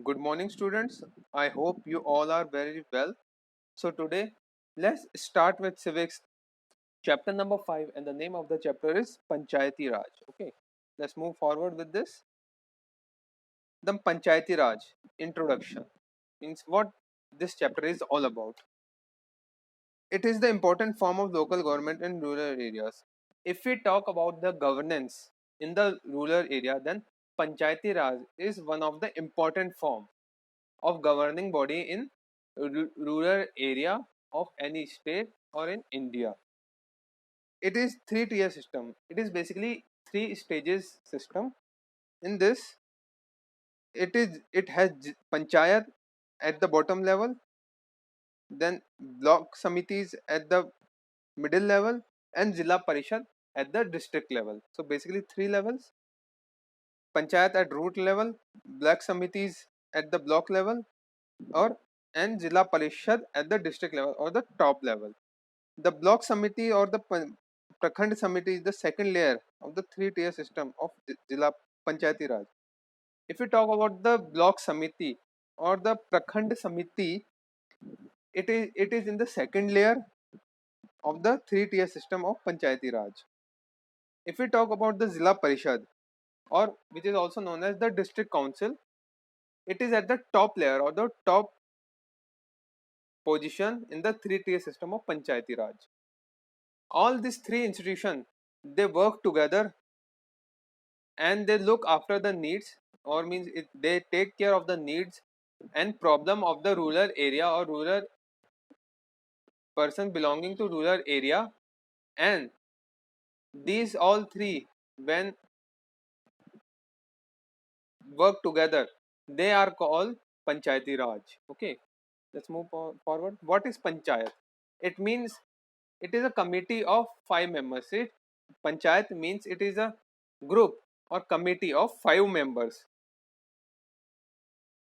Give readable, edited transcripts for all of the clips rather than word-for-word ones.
Good morning, students. I hope you all are very well. So, today let's start with civics, chapter number 5, and the name of the chapter is Panchayati Raj. Okay, let's move forward with this. The Panchayati Raj introduction means what this chapter is all about. It is the important form of local government in rural areas. If we talk about the governance in the rural area, then Panchayati Raj is one of the important form of governing body in rural area of any state or in India. It is three-tier system. It is basically three stages system. In this, it has panchayat at the bottom level, then block samitis at the middle level, and Zilla Parishad at the district level. So basically three levels: panchayat at root level, block samitis at the block level, or and Zilla Parishad at the district level or the top level. The block Samiti or the Prakhand Samiti is the second layer of the three-tier system of Zilla Panchayati Raj. If we talk about the block Samiti or the Prakhand Samiti, it is in the second layer of the three-tier system of Panchayati Raj. If we talk about the Zilla Parishad, or which is also known as the District Council, it is at the top layer or the top position in the three-tier system of Panchayati Raj. All these three institutions, they work together and they look after the needs, or means they take care of the needs and problem of the rural area or rural person belonging to rural area. And these all three, when work together, they are called Panchayati Raj. Okay, let's move forward. What is Panchayat? It means it is a committee of 5 members. Panchayat means it is a group or committee of 5 members,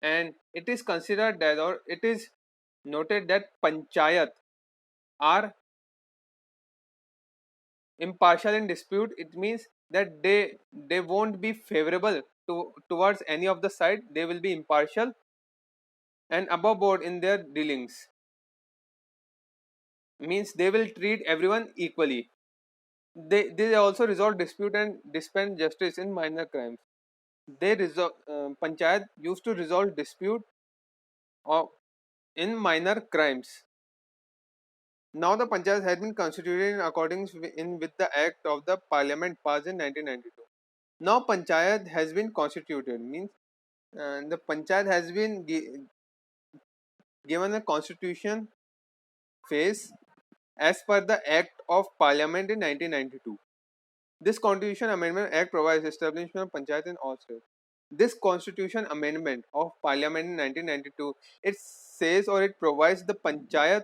and it is considered that, or it is noted that panchayat are impartial in dispute. It means that they won't be favorable towards any of the side. They will be impartial and above board in their dealings. Means they will treat everyone equally. They also resolve dispute and dispense justice in minor crimes. They resolve panchayat used to resolve dispute of in minor crimes. Now the panchayat has been constituted in accordance with the act of the parliament passed in 1992. Now panchayat has been constituted, means the panchayat has been given a constitution phase as per the act of parliament in 1992. This constitution amendment act provides establishment of panchayat in all states. This constitution amendment of parliament in 1992, it says or it provides the panchayat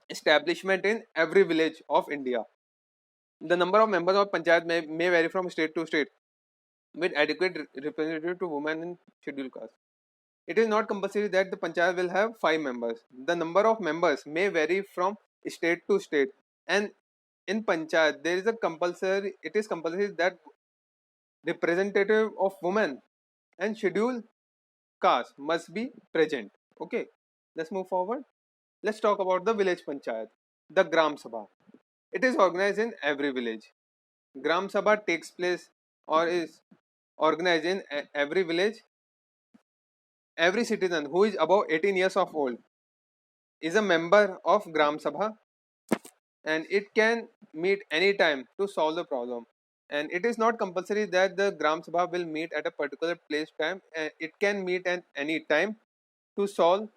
establishment in every village of India. The number of members of panchayat may vary from state to state, with adequate representative to women in scheduled caste. It is not compulsory that the panchayat will have 5 members. The number of members may vary from state to state, and in panchayat there is a compulsory. It is compulsory that representative of women and scheduled caste must be present. Okay, let's move forward. Let's talk about the village panchayat, the Gram Sabha. It is organized in every village. Gram Sabha takes place or is organized in every village. Every citizen who is above 18 years of old is a member of Gram Sabha, and it can meet any time to solve the problem. And it is not compulsory that the Gram Sabha will meet at a particular place time, and it can meet at any time to solve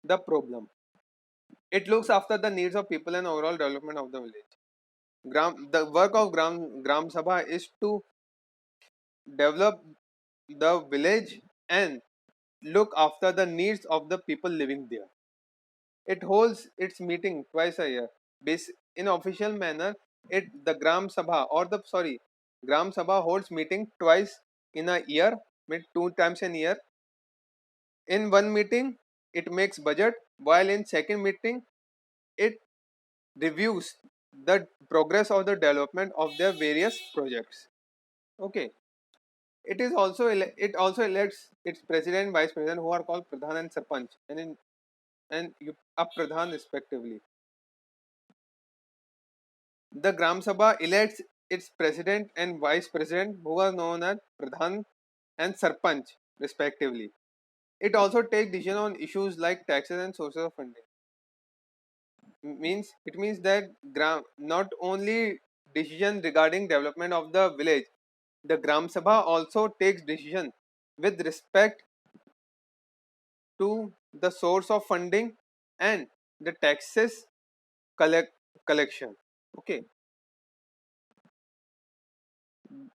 the problem. It looks after the needs of people and overall development of the village. The work of Gram Sabha is to develop the village and look after the needs of the people living there. It holds its meeting twice a year. In official manner, the Gram Sabha or the sorry Gram Sabha holds meeting twice in a year, 2 times in a year. In one meeting, it makes budget, while in second meeting, it reviews the progress of the development of their various projects. Okay, it also elects its president, vice president, who are called pradhan and sarpanch, and up pradhan respectively. The Gram Sabha elects its president and vice president, who are known as pradhan and sarpanch respectively. It also takes decision on issues like taxes and sources of funding. Means it means that not only decision regarding development of the village, the Gram Sabha also takes decision with respect to the source of funding and the taxes collect collection. Okay,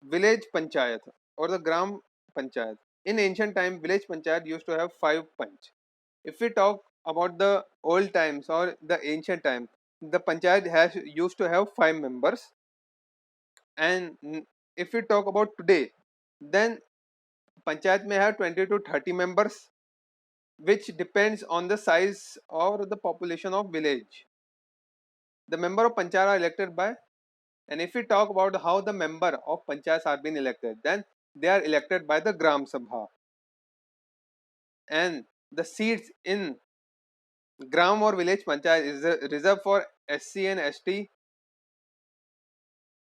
village panchayat or the Gram Panchayat. In ancient time, village panchayat used to have 5 panch. If we talk about the old times or the ancient time, the panchayat has used to have 5 members, and if we talk about today, then panchayat may have 20 to 30 members, which depends on the size or the population of village. The member of panchayat are elected by, and if we talk about how the member of panchayats are being elected, then they are elected by the Gram Sabha, and the seats in gram or village panchayat is reserved for SC and ST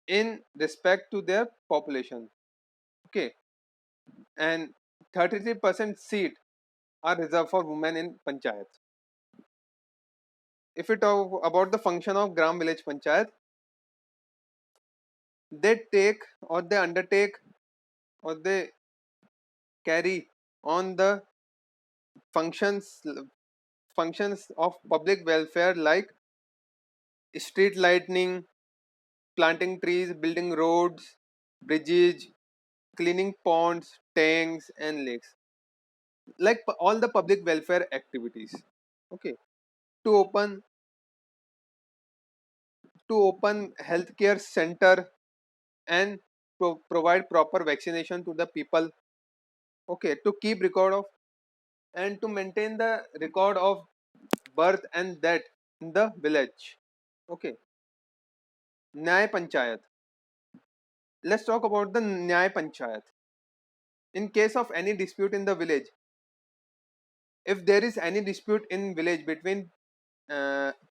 in respect to their population. Okay, and 33% seat are reserved for women in panchayats. If we talk about the function of gram village panchayat, they take or they undertake or they carry on the functions functions of public welfare like street lighting, planting trees, building roads, bridges, cleaning ponds, tanks and lakes, like all the public welfare activities. Okay, to open healthcare center and provide proper vaccination to the people. Okay, to keep record of and to maintain the record of birth and death in the village. Okay, Nyay Panchayat. Let's talk about the Nyay Panchayat. In case of any dispute in the village, if there is any dispute in village between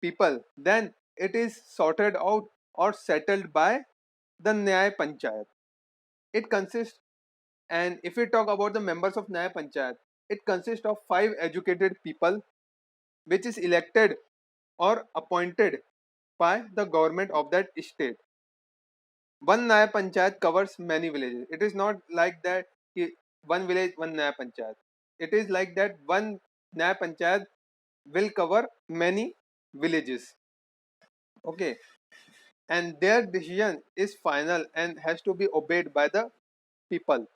people, then it is sorted out or settled by the Nyay Panchayat. It consists, and if we talk about the members of Nyay Panchayat, it consists of 5 educated people, which is elected or appointed by the government of that state. One Nyaya Panchayat covers many villages. It is not like that one village, one Nyaya Panchayat. It is like that one Nyaya Panchayat will cover many villages. Okay, and their decision is final and has to be obeyed by the people.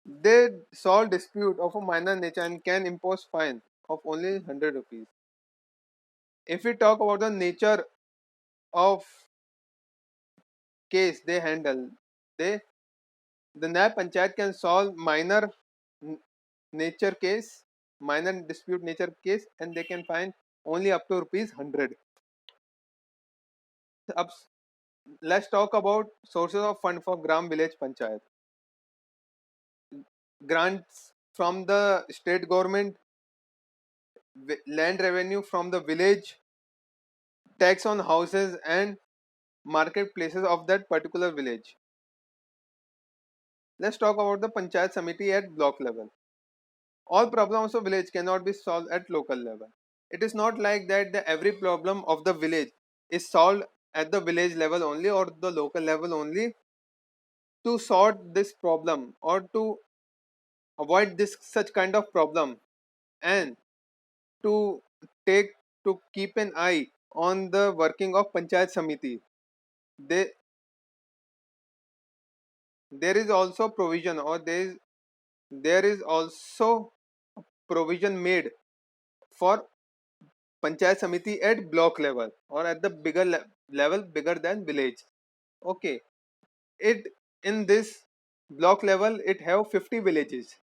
They solve dispute of a minor nature and can impose fine of only 100 rupees. If we talk about the nature of case they handle, they the NAB Panchayat can solve nature case, minor dispute nature case, and they can find only up to rupees 100. Up, let's talk about sources of fund for Gram Village Panchayat. Grants from the state government, land revenue from the village, tax on houses and marketplaces of that particular village. Let's talk about the Panchayat Samiti at block level. All problems of village cannot be solved at local level. It is not like that every problem of the village is solved at the village level only or the local level only. To sort this problem or to avoid this such kind of problem, and to take to keep an eye on the working of Panchayat Samiti, they, there is also provision or there is also provision made for Panchayat Samiti at block level or at the bigger level bigger than village. Okay, it in this block level it have 50 villages.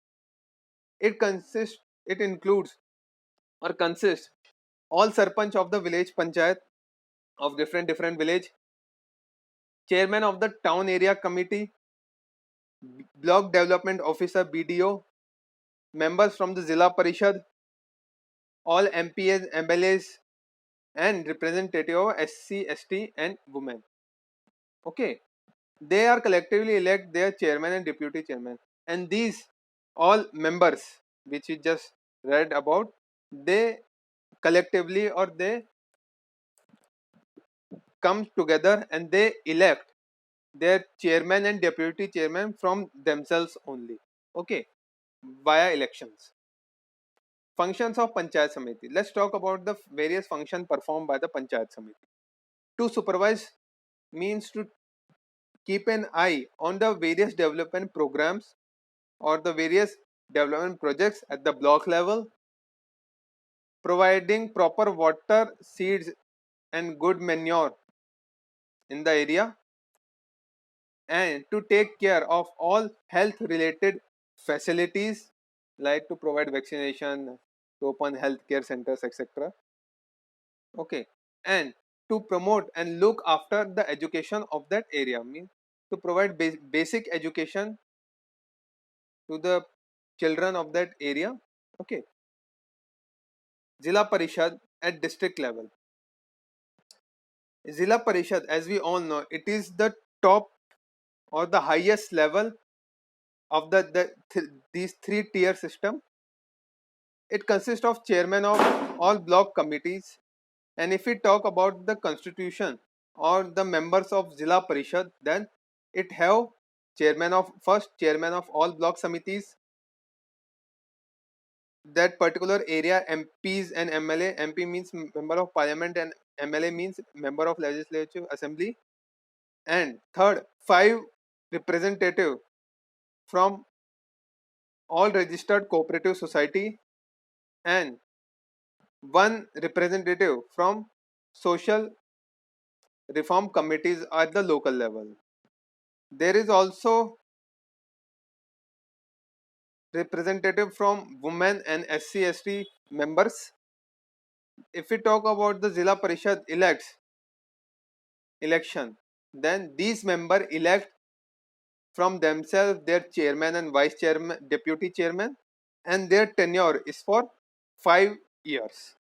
It includes or consists all sarpanch of the village panchayat of different village, chairman of the town area committee, block development officer BDO, members from the Zilla Parishad, all MPs, MLAs, and representative of SC, ST, and women. Okay, they are collectively elect their chairman and deputy chairman, and these all members which we just read about, they collectively or they come together and they elect their chairman and deputy chairman from themselves only. Okay, via elections. Functions of Panchayat Samiti. Let's talk about the various functions performed by the Panchayat Samiti. To supervise means to keep an eye on the various development programs or the various development projects at the block level, providing proper water, seeds, and good manure in the area, and to take care of all health related facilities like to provide vaccination, to open healthcare centers, etc. Okay, and to promote and look after the education of that area, means to provide basic education to the children of that area. Okay, Zilla Parishad at district level. Zilla Parishad, as we all know, it is the top or the highest level of these three tier system. It consists of chairman of all block committees, and if we talk about the constitution or the members of Zilla Parishad, then it have chairman of all block committees, that particular area MPs and MLA. MP means member of parliament and MLA means member of legislative assembly. And third, 5 representative from all registered cooperative society, and 1 representative from social reform committees at the local level. There is also representative from women and SC ST members. If we talk about the Zilla Parishad election, then these members elect from themselves their chairman and vice chairman, deputy chairman, and their tenure is for 5 years.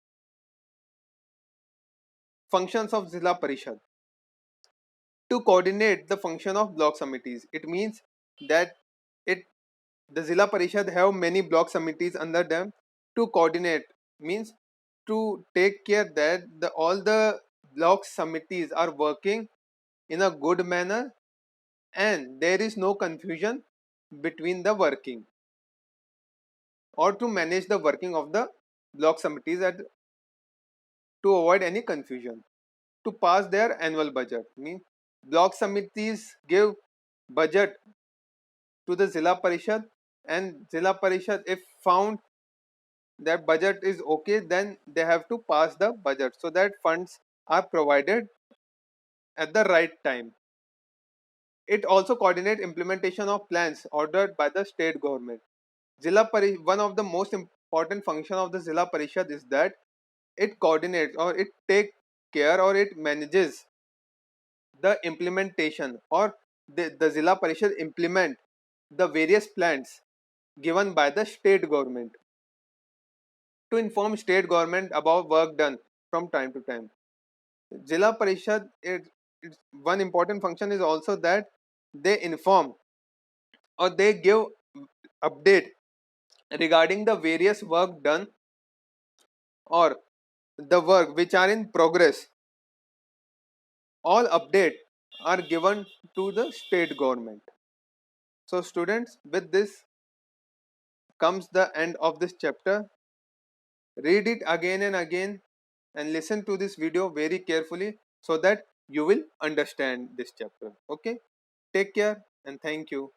Functions of Zilla Parishad. To coordinate the function of block committees, it means that it the Zilla Parishad have many block committees under them. To coordinate means to take care that all the block committees are working in a good manner and there is no confusion between the working, or to manage the working of the block committees to avoid any confusion. To pass their annual budget means block committees give budget to the Zilla Parishad, and Zilla Parishad, if found that budget is okay, then they have to pass the budget so that funds are provided at the right time. It also coordinates implementation of plans ordered by the state government. One of the most important function of the Zilla Parishad is that it coordinates or it take care or it manages the implementation, or the Zilla Parishad implement the various plans given by the state government to inform state government about work done from time to time. Zilla Parishad, its one important function is also that they inform or they give update regarding the various work done or the work which are in progress. All update are given to the state government. So students, with this comes the end of this chapter. Read it again and again and listen to this video very carefully so that you will understand this chapter. Okay, take care and thank you.